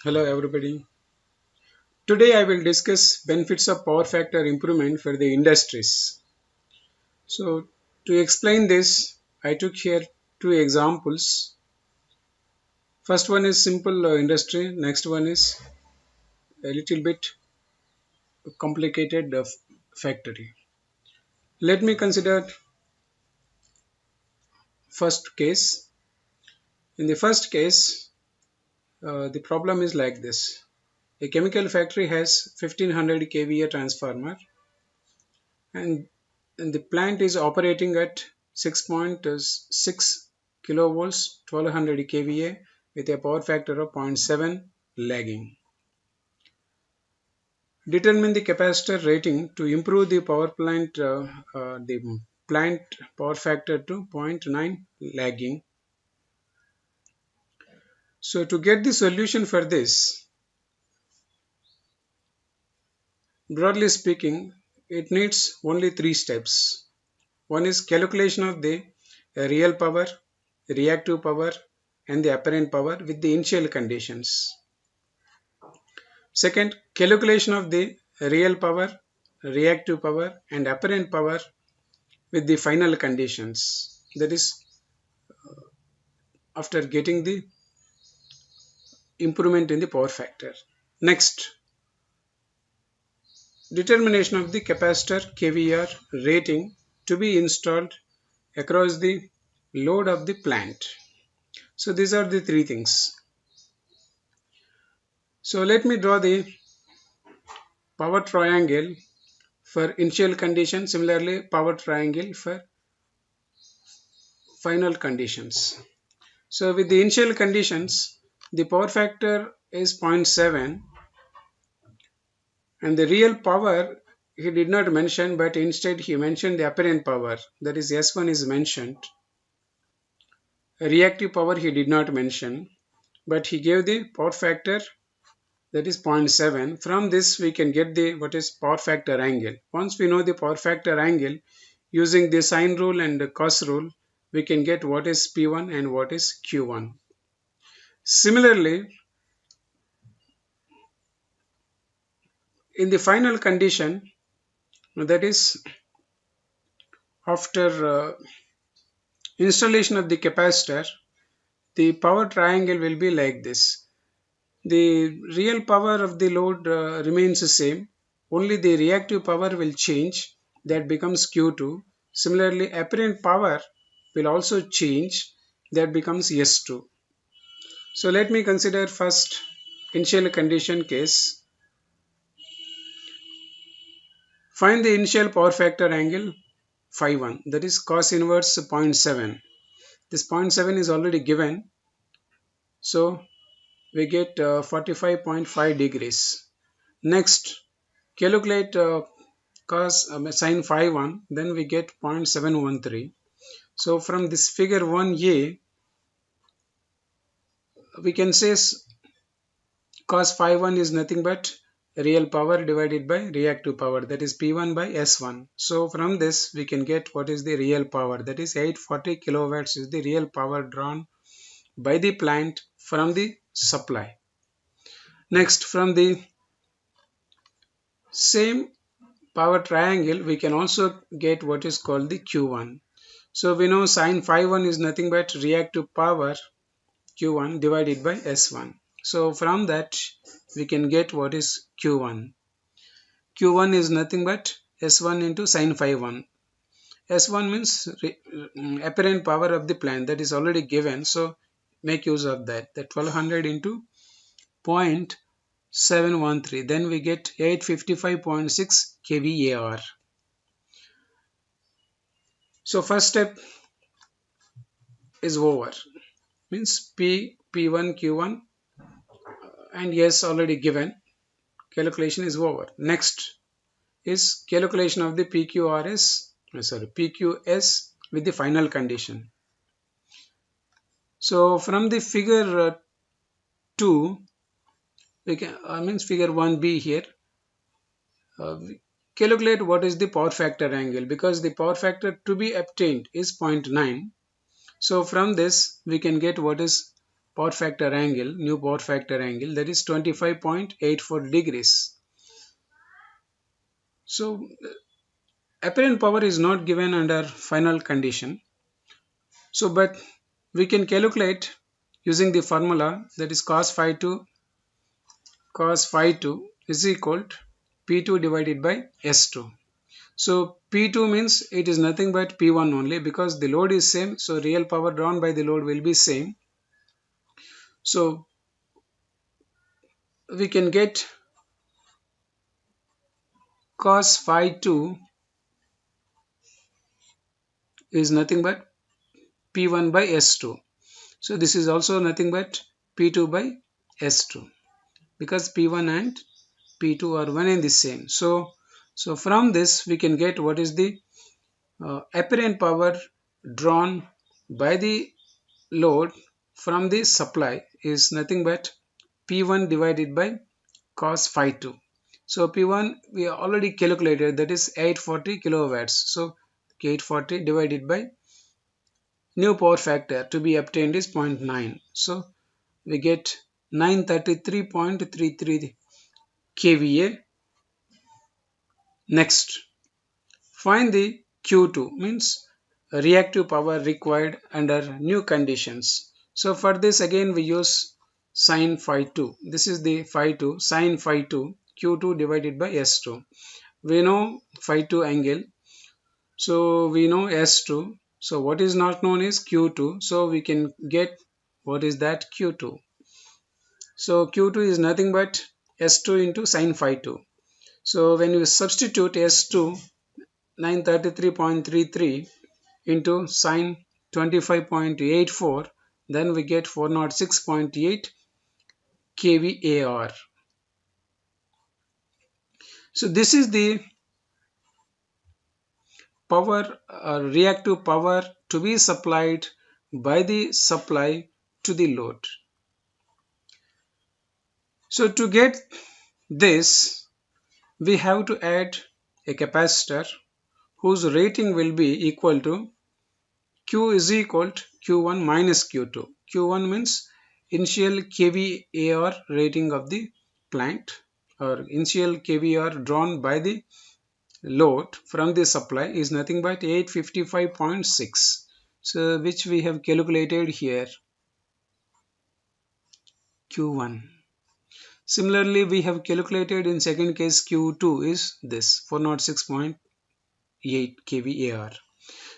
Hello everybody. Today I will discuss benefits of power factor improvement for the industries. So to explain this, I took here two examples. First one is simple industry, next one is a little bit complicated factory. Let me consider first case. In the first case, the problem is like this. A chemical factory has 1500 kVA transformer and the plant is operating at 6.6 kilovolts 1200 kVA with a power factor of zero point 0.7 lagging. Determine the capacitor rating to improve the plant power factor to zero point 0.9 lagging. So to get the solution for this, broadly speaking, it needs only three steps. One is calculation of the real power, reactive power and the apparent power with the initial conditions. Second, calculation of the real power, reactive power and apparent power with the final conditions. That is after getting the improvement in the power factor. Next, determination of the capacitor kvar rating to be installed across the load of the plant. So these are the three things. So let me draw the power triangle for initial condition, similarly power triangle for final conditions. So with the initial conditions, the power factor is 0.7 and the real power he did not mention, but instead he mentioned the apparent power, that is S1 is mentioned. Reactive power he did not mention, but he gave the power factor, that is 0.7. From this we can get the what is power factor angle. Once we know the power factor angle, using the sine rule and the cos rule, we can get what is P1 and what is Q1. Similarly, in the final condition, that is after installation of the capacitor, the power triangle will be like this. The real power of the load remains the same, only the reactive power will change, that becomes Q2. Similarly, apparent power will also change, that becomes S2. So let me consider first initial condition case. Find the initial power factor angle phi1, that is cos inverse 0.7. This 0.7 is already given, so we get 45.5 degrees. Next, calculate cos sin phi1, then we get 0.713. So from this figure 1a, we can say cos phi1 is nothing but real power divided by reactive power, that is P1 by S1. So from this we can get what is the real power, that is 840 kilowatts is the real power drawn by the plant from the supply. Next, from the same power triangle we can also get what is called the Q1. So we know sin phi1 is nothing but reactive power Q1 divided by S1. So from that we can get what is Q1. Q1 is nothing but S1 into sin phi1. S1 means apparent power of the plant, that is already given, so make use of that. That 1200 into 0.713, then we get 855.6 kVAR. So first step is over, means P1 Q1 and S already given, calculation is over. Next is calculation of the PQS with the final condition. So from the figure 2, we can means figure 1b here, we calculate what is the power factor angle, because the power factor to be obtained is 0.9. So from this we can get what is power factor angle, new power factor angle, that is 25.84 degrees. So apparent power is not given under final condition. So but we can calculate using the formula, that is cos phi 2 is equal to P2 divided by S2. So P2 means it is nothing but P1 only, because the load is same, so real power drawn by the load will be same. So we can get cos phi 2 is nothing but P1 by S2. So this is also nothing but P2 by S2, because P1 and P2 are one and the same. So from this we can get what is the apparent power drawn by the load from the supply is nothing but P1 divided by cos phi 2. So P1 we already calculated, that is 840 kilowatts. So 840 divided by new power factor to be obtained is zero point 0.9. So we get 933.33 kVA. Next, find the Q2, means reactive power required under new conditions. So for this again we use sin phi 2. This is the phi 2, sin phi 2, Q2 divided by S2. We know phi 2 angle, so we know S2. So what is not known is Q2. So we can get what is that Q2. So Q2 is nothing but S2 into sin phi 2. So when you substitute S2, 933.33 into sine 25.84, then we get 406.8 kVAR. So this is the power, reactive power to be supplied by the supply to the load. So to get this, we have to add a capacitor whose rating will be equal to Q is equal to Q1 minus Q2. Q1 means initial kVAR rating of the plant, or initial kVAR drawn by the load from the supply is nothing but 855.6. So which we have calculated here, Q1. Similarly, we have calculated in second case Q2 is this 406.8 kVAR.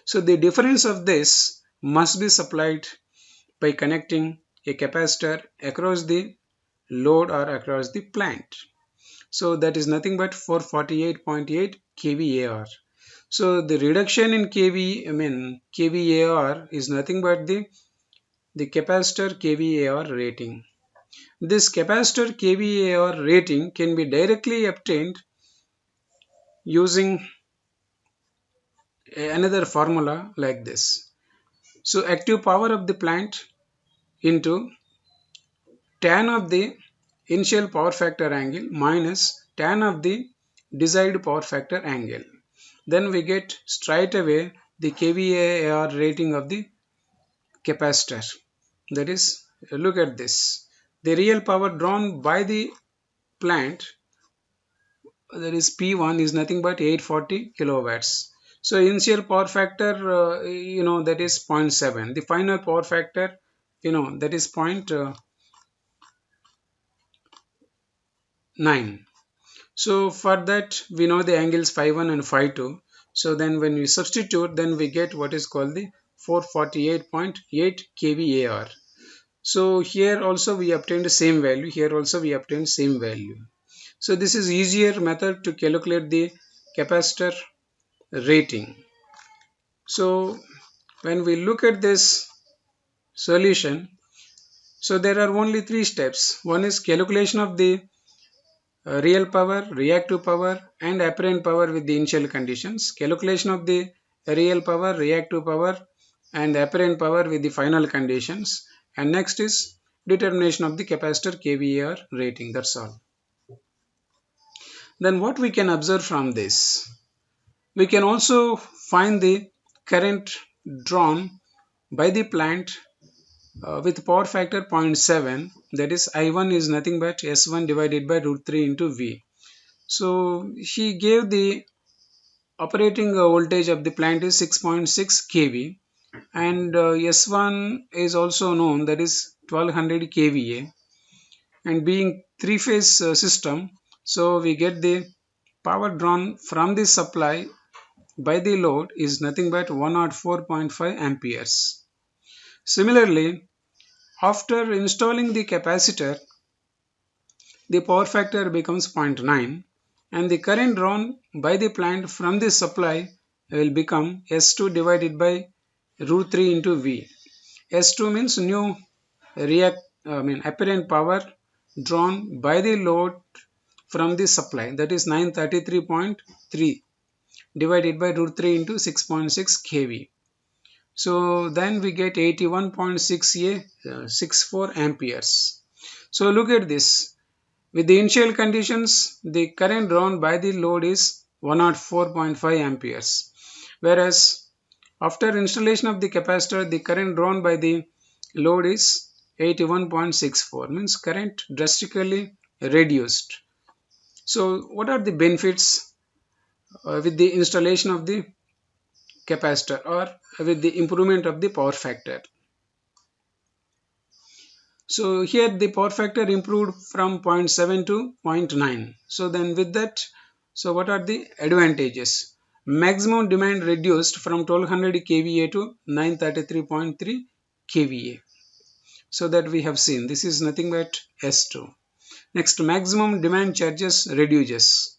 So the difference of this must be supplied by connecting a capacitor across the load or across the plant. So that is nothing but 448.8 kVAR. So the reduction in kVAR is nothing but the capacitor kVAR rating. This capacitor kVAR rating can be directly obtained using another formula like this. So active power of the plant into tan of the initial power factor angle minus tan of the desired power factor angle. Then we get straight away the kVAR rating of the capacitor. That is, look at this. The real power drawn by the plant, that is P1, is nothing but 840 kilowatts. So initial power factor, that is 0.7. The final power factor, that is 0.9. So for that we know the angles phi 1 and phi 2. So then when we substitute, then we get what is called the 448.8 kVAR. So here also we obtained the same value. Here also we obtained same value. So this is easier method to calculate the capacitor rating. So when we look at this solution, so there are only three steps. One is calculation of the real power, reactive power and apparent power with the initial conditions. Calculation of the real power, reactive power and apparent power with the final conditions. And next is determination of the capacitor kVAR rating. That's all. Then what we can observe from this? We can also find the current drawn by the plant with power factor 0.7, that is I1 is nothing but S1 divided by root 3 into V. So he gave the operating voltage of the plant is 6.6 kV, and S1 is also known, that is 1200 kVA, and being three-phase system, so we get the power drawn from the supply by the load is nothing but 104.5 amperes. Similarly, after installing the capacitor, the power factor becomes zero point 0.9, and the current drawn by the plant from the supply will become S2 divided by root 3 into V. S2 means new apparent power drawn by the load from the supply, that is 933.3 divided by root 3 into 6.6 kV. So then we get 81.64 amperes. So look at this. With the initial conditions, the current drawn by the load is 104.5 amperes. Whereas after installation of the capacitor, the current drawn by the load is 81.64, means current drastically reduced. So what are the benefits with the installation of the capacitor or with the improvement of the power factor? So here the power factor improved from zero point 0.7 to 0.9. So then with that, so what are the advantages? Maximum demand reduced from 1200 kVA to 933.3 kVA. So that we have seen, this is nothing but S2. Next, maximum demand charges reduces.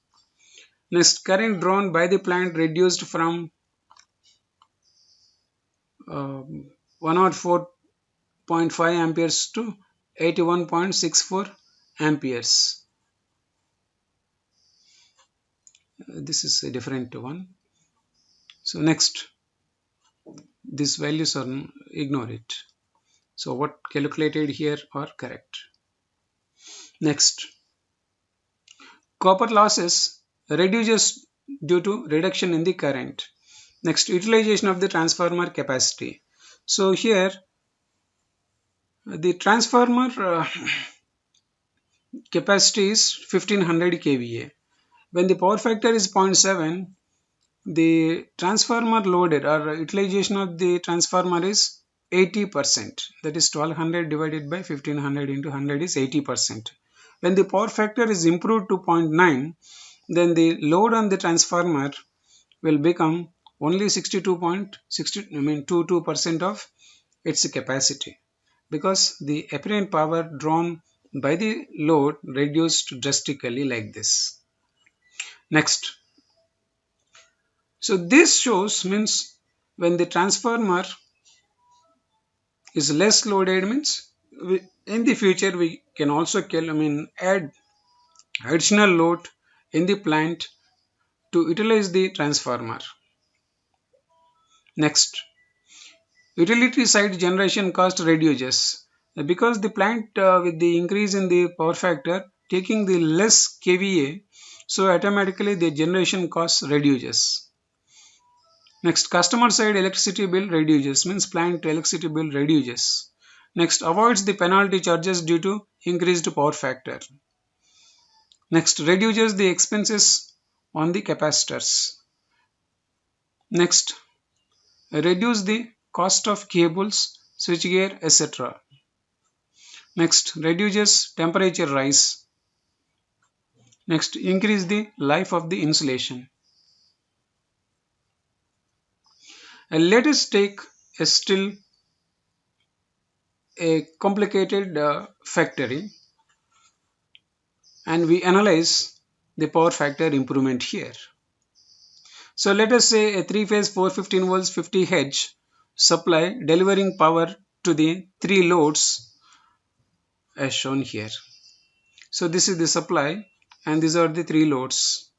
Next, current drawn by the plant reduced from 104.5 amperes to 81.64 amperes. This is a different one. So next, these values are, ignore it. So what calculated here are correct. Next, copper losses reduces due to reduction in the current. Next, utilization of the transformer capacity. So here the transformer capacity is 1500 kVA. When the power factor is 0.7, the transformer loaded or utilization of the transformer is 80%. That is 1200 divided by 1500 into 100 is 80%. When the power factor is improved to 0.9, then the load on the transformer will become only 22% of its capacity, because the apparent power drawn by the load reduced drastically like this. Next, so this shows, means when the transformer is less loaded, means in the future we can also add additional load in the plant to utilize the transformer. Next, utility side generation cost reduces, because the plant with the increase in the power factor taking the less kVA, so automatically the generation cost reduces. Next, customer side electricity bill reduces, means plant electricity bill reduces. Next, avoids the penalty charges due to increased power factor. Next, reduces the expenses on the capacitors. Next, reduce the cost of cables, switchgear, etc. Next, reduces temperature rise. Next, increase the life of the insulation. And let us take a still a complicated factory, and we analyze the power factor improvement here. So let us say a three-phase 415 volts 50 Hz supply delivering power to the three loads as shown here. So this is the supply and these are the three loads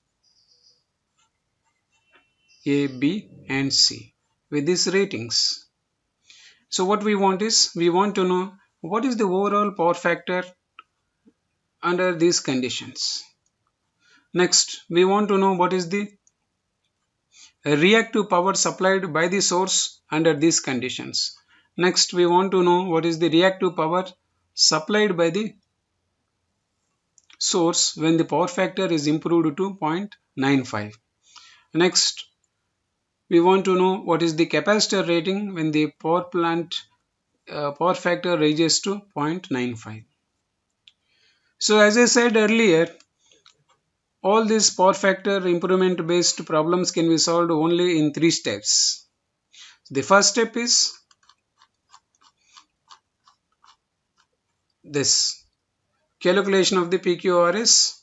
A, B and C with these ratings. So what we want is, we want to know what is the overall power factor under these conditions. Next, we want to know what is the reactive power supplied by the source under these conditions. Next, we want to know what is the reactive power supplied by the source when the power factor is improved to 0.95. Next, we want to know what is the capacitor rating when the power plant power factor raises to 0.95. So as I said earlier, all these power factor improvement based problems can be solved only in 3 steps. The first step is this calculation of the PQRS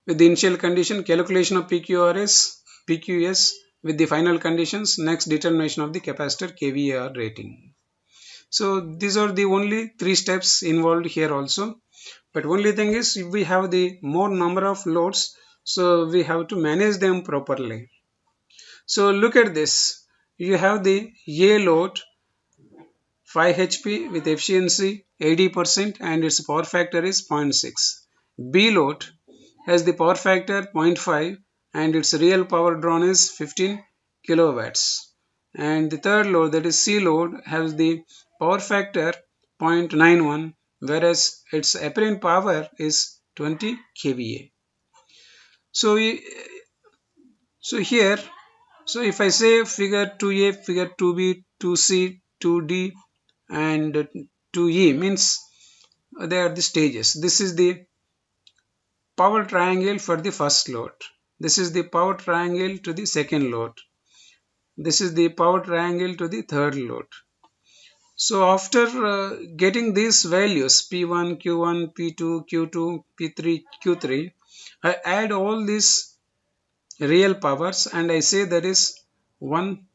with the initial condition, calculation of PQS with the final conditions, next determination of the capacitor kvar rating. So these are the only 3 steps involved here also. But only thing is, if we have the more number of loads, so we have to manage them properly. So look at this. You have the A load 5 HP with efficiency 80% and its power factor is 0.6. B load has the power factor 0.5 and its real power drawn is 15 kilowatts. And the third load, that is C load, has the power factor 0.91 whereas its apparent power is 20 kVA. So here, so if I say figure 2A, figure 2B, 2C, 2D and 2E means they are the stages. This is the power triangle for the first load. This is the power triangle to the second load. This is the power triangle to the third load. So after getting these values P1, Q1, P2, Q2, P3, Q3, I add all these real powers and I say there is one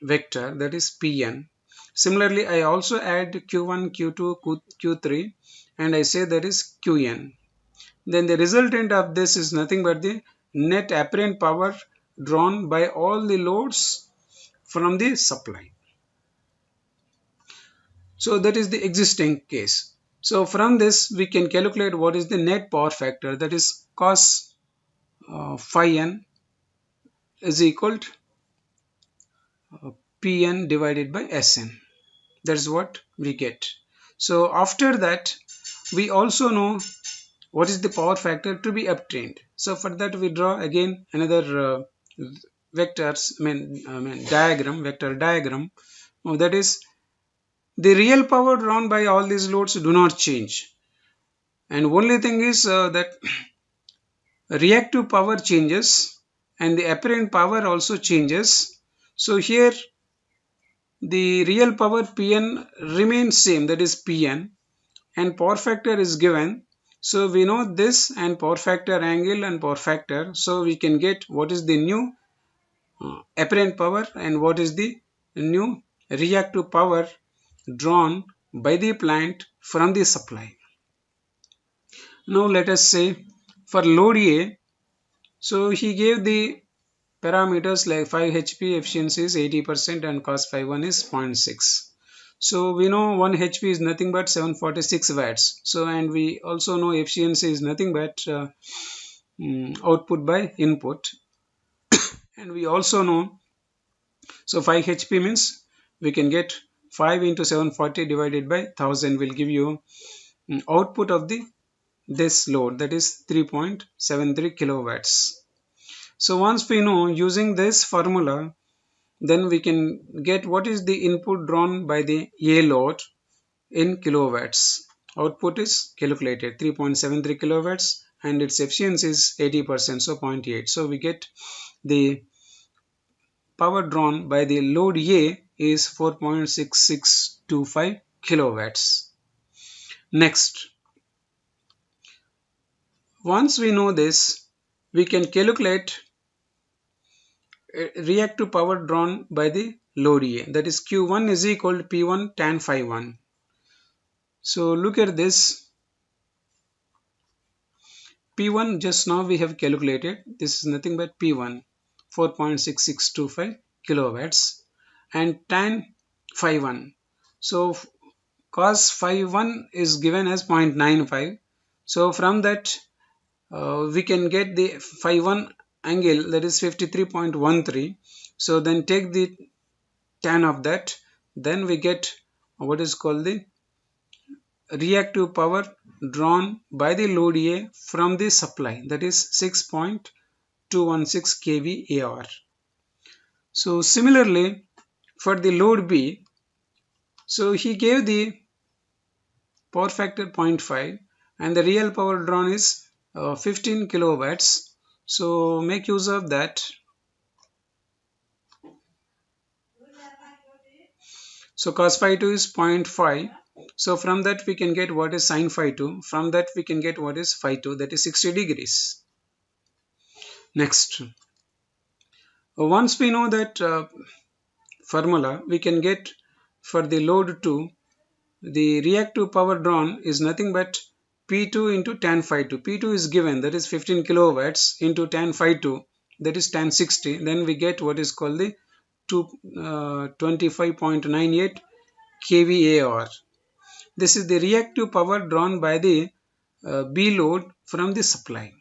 vector, that is Pn. Similarly, I also add Q1, Q2, Q3 and I say there is Qn. Then the resultant of this is nothing but the net apparent power drawn by all the loads from the supply. So that is the existing case. So from this we can calculate what is the net power factor, that is cos phi n is equal to Pn divided by Sn. That's what we get. So after that we also know what is the power factor to be obtained. So for that we draw again another vector diagram. Now that is the real power drawn by all these loads do not change. And only thing is that reactive power changes and the apparent power also changes. So here the real power Pn remains same, that is Pn, and power factor is given. So we know this and power factor angle and power factor, so we can get what is the new apparent power and what is the new reactive power drawn by the plant from the supply. Now let us say for load A, so he gave the parameters like 5 HP efficiency is 80% and cos phi 1 is 0.6. So we know 1 HP is nothing but 746 watts. So and we also know efficiency is nothing but output by input. And we also know, so 5 HP means we can get 5 into 740 divided by 1000 will give you output of the this load, that is 3.73 kilowatts. So once we know using this formula, then we can get what is the input drawn by the A load in kilowatts. Output is calculated 3.73 kilowatts and its efficiency is 80%, so 0.8. So we get the power drawn by the load A is 4.6625 kilowatts. Next, once we know this, we can calculate reactive power drawn by the load A, that is Q1 is equal to P1 tan phi 1. So look at this. P1 just now we have calculated. This is nothing but P1 4.6625 kilowatts and tan phi 1. So cos phi 1 is given as 0.95. So from that we can get the phi 1 angle, that is 53.13. So then take the tan of that, then we get what is called the reactive power drawn by the load A from the supply, that is 6.216 kVAR. So similarly for the load B, so he gave the power factor 0.5 and the real power drawn is 15 kilowatts. So make use of that. So cos phi 2 is 0.5. So from that we can get what is sin phi 2. From that we can get what is phi 2, that is 60 degrees. Next, once we know that formula, we can get for the load 2, the reactive power drawn is nothing but P2 into tan phi 2. P2 is given, that is 15 kilowatts into tan phi 2, that is tan 60. Then we get what is called the 25.98 kVAR. This is the reactive power drawn by the B load from the supply.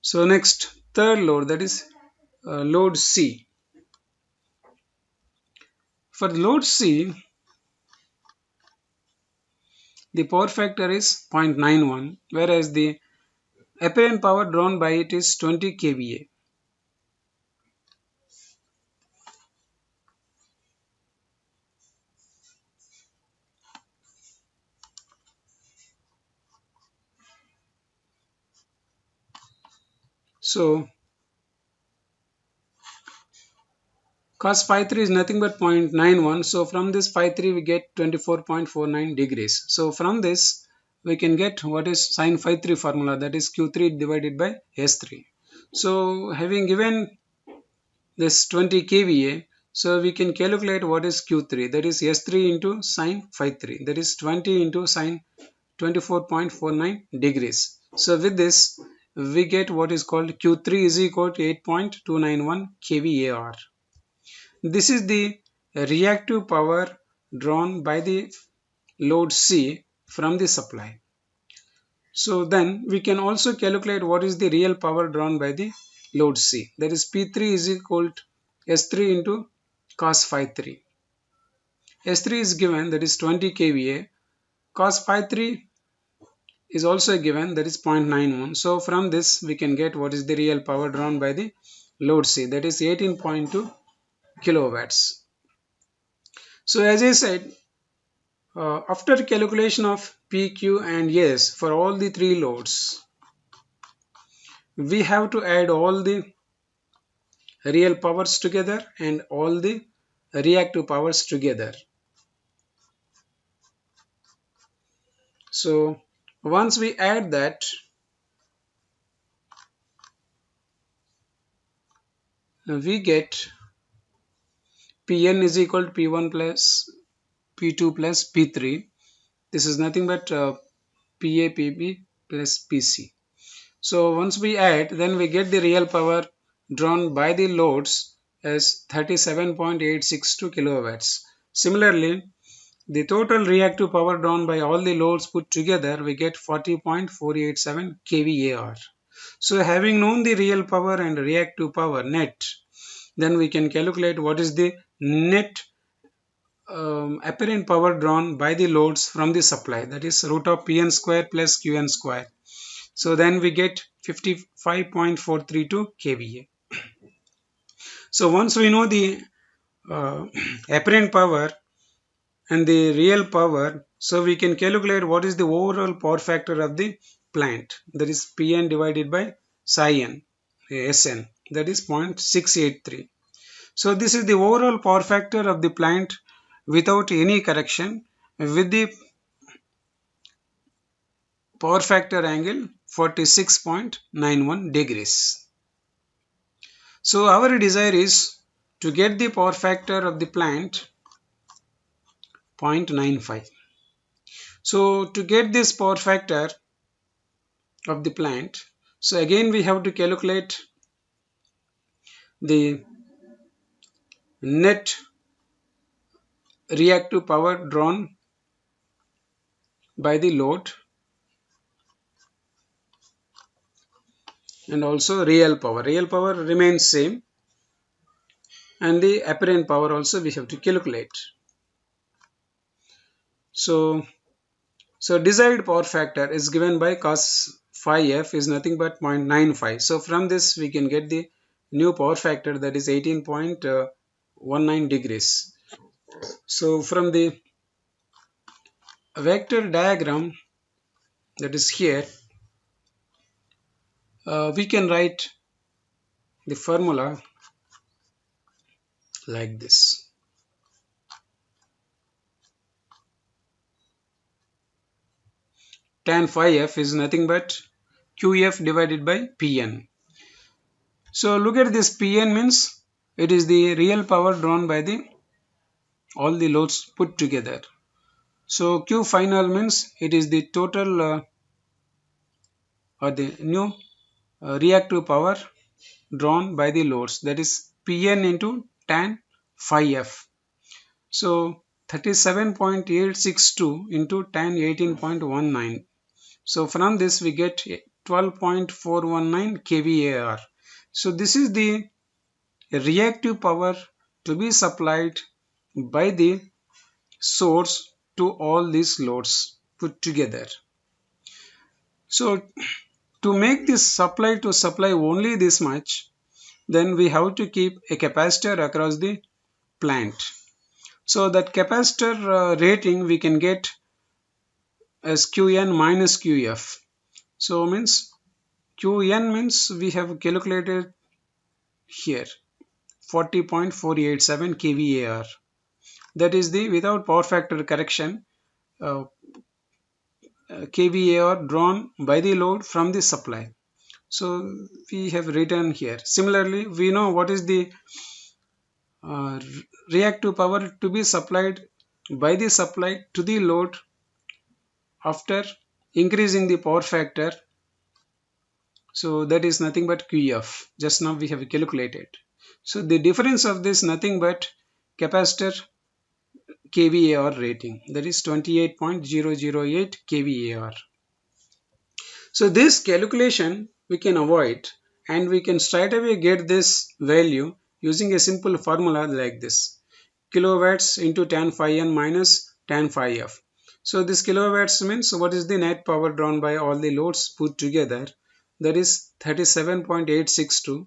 So next, third load, that is load C. For load C, the power factor is 0.91, whereas the apparent power drawn by it is 20 kVA. So cos phi 3 is nothing but 0.91. So from this phi 3 we get 24.49 degrees. So from this we can get what is sin phi 3 formula, that is Q3 divided by S3. So having given this 20 kVA, so we can calculate what is Q3, that is S3 into sin phi 3, that is 20 into sin 24.49 degrees. So with this we get what is called Q3 is equal to 8.291 kVAR. This is the reactive power drawn by the load C from the supply. So then we can also calculate what is the real power drawn by the load C. That is P3 is equal to S3 into cos phi 3. S3 is given, that is 20 kVA. Cos phi 3 is also given, that is 0.91. So from this we can get what is the real power drawn by the load C, that is 18.2 kilowatts. So as I said, after calculation of P, Q and S for all the three loads, we have to add all the real powers together and all the reactive powers together. So once we add that, we get Pn is equal to P1 plus P2 plus P3. This is nothing but PA, PB plus PC. So once we add, then we get the real power drawn by the loads as 37.862 kilowatts. Similarly, the total reactive power drawn by all the loads put together, we get 40.487 kVAR. So having known the real power and reactive power net, then we can calculate what is the net apparent power drawn by the loads from the supply, that is root of Pn square plus Qn square. So then we get 55.432 kVA. So once we know the apparent power and the real power, so we can calculate what is the overall power factor of the plant, that is Pn divided by psi n, Sn, that is 0.683. So this is the overall power factor of the plant without any correction, with the power factor angle 46.91 degrees. So our desire is to get the power factor of the plant 0.95. So to get this power factor of the plant, so again we have to calculate the net reactive power drawn by the load and also real power. Real power remains same and the apparent power also we have to calculate. So, desired power factor is given by cos phi f is nothing but 0.95. So from this we can get the new power factor, that is 18.19 degrees. So from the vector diagram that is here, we can write the formula like this. Tan phi f is nothing but qf divided by Pn. So look at this, Pn means it is the real power drawn by the all the loads put together. So Q final means it is the total or the new reactive power drawn by the loads, that is Pn into tan phi f. So 37.862 into tan 18.19. So from this we get 12.419 kVAR. So this is the reactive power to be supplied by the source to all these loads put together. So to make this supply to supply only this much, then we have to keep a capacitor across the plant. So that capacitor rating we can get as Qn minus Qf. So means Qn means we have calculated here 40.487 kVAR. That is the without power factor correction uh, kVAR drawn by the load from the supply. So we have written here. Similarly, we know what is the uh, reactive power to be supplied by the supply to the load after increasing the power factor. So that is nothing but QF. Just now we have calculated. So the difference of this nothing but capacitor kVAR rating, that is 28.008 kVAR. So this calculation we can avoid, and we can straight away get this value using a simple formula like this: kilowatts into tan phi n minus tan phi f. So this kilowatts means what is the net power drawn by all the loads put together, that is 37.862,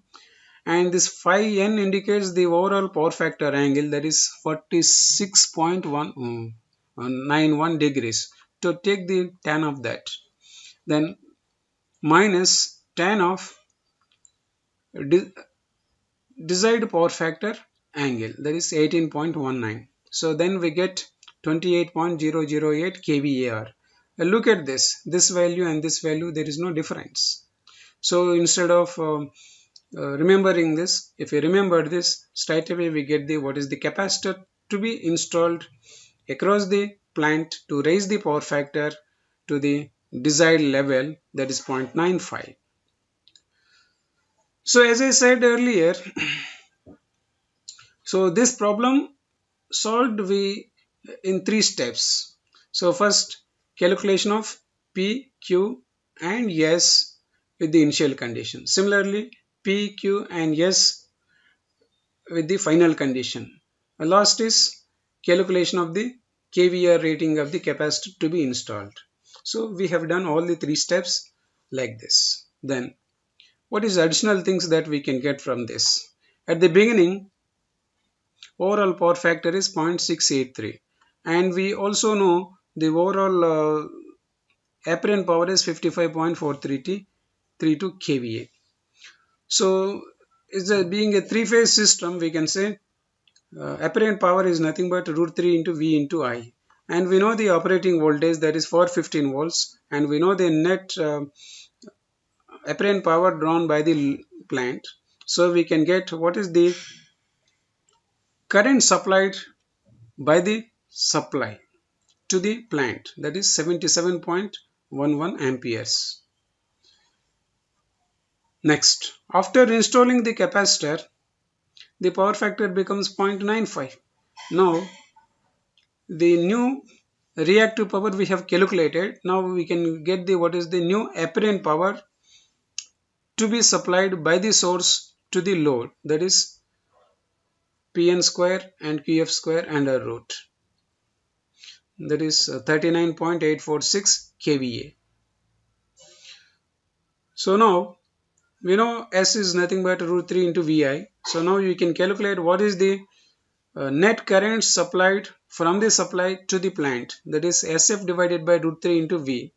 and this phi n indicates the overall power factor angle, that is 46.191 degrees. To take the tan of that, then minus tan of desired power factor angle, that is 18.19. So then we get 28.008 kVAR. Look at this value and this value, there is no difference. So instead of remembering this, if we remember this, straight away we get the what is the capacitor to be installed across the plant to raise the power factor to the desired level, that is 0.95. So as I said earlier, so this problem solved we in three steps. So first, calculation of P, Q and S with the initial condition. Similarly, P, Q and S with the final condition. Last is calculation of the kVAR rating of the capacitor to be installed. So we have done all the three steps like this. Then what is additional things that we can get from this? At the beginning, overall power factor is 0.683, and we also know the overall apparent power is 55.432 kVA. So being a three-phase system, we can say apparent power is nothing but root 3 into V into I, and we know the operating voltage, that is 415 volts, and we know the net apparent power drawn by the plant. So we can get what is the current supplied by the supply to the plant, that is 77.11 amperes. Next, after installing the capacitor, the power factor becomes 0.95. Now the new reactive power we have calculated, now we can get the what is the new apparent power to be supplied by the source to the load, that is Pn square and Qf square under root. that is 39.846 kVA. So now we know S is nothing but root 3 into VI. So now you can calculate what is the net current supplied from the supply to the plant, that is SF divided by root 3 into V.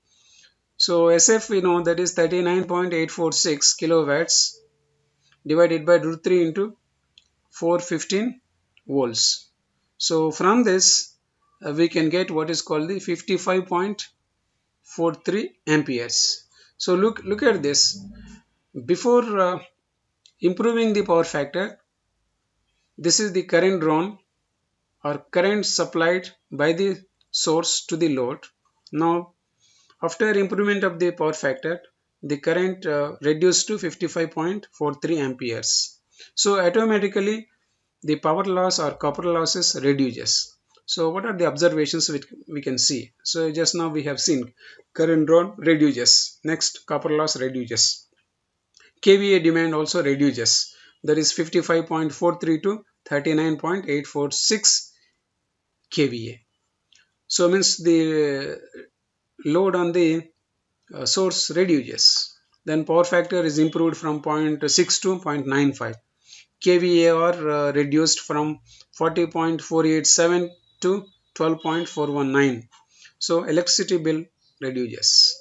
So SF we know that is 39.846 kilowatts divided by root 3 into 415 volts. So from this we can get what is called the 55.43 amperes. So look at this. Before improving the power factor, this is the current drawn or current supplied by the source to the load. Now after improvement of the power factor, the current reduced to 55.43 amperes. So automatically the power loss or copper losses reduces. So what are the observations which we can see? So just now we have seen current drawn reduces. Next, copper loss reduces. kVA demand also reduces. That is 55.43 to 39.846 kVA. So means the load on the source reduces. Then power factor is improved from 0.6 to 0.95. kVA are reduced from 40.487 to 12.419. So electricity bill reduces.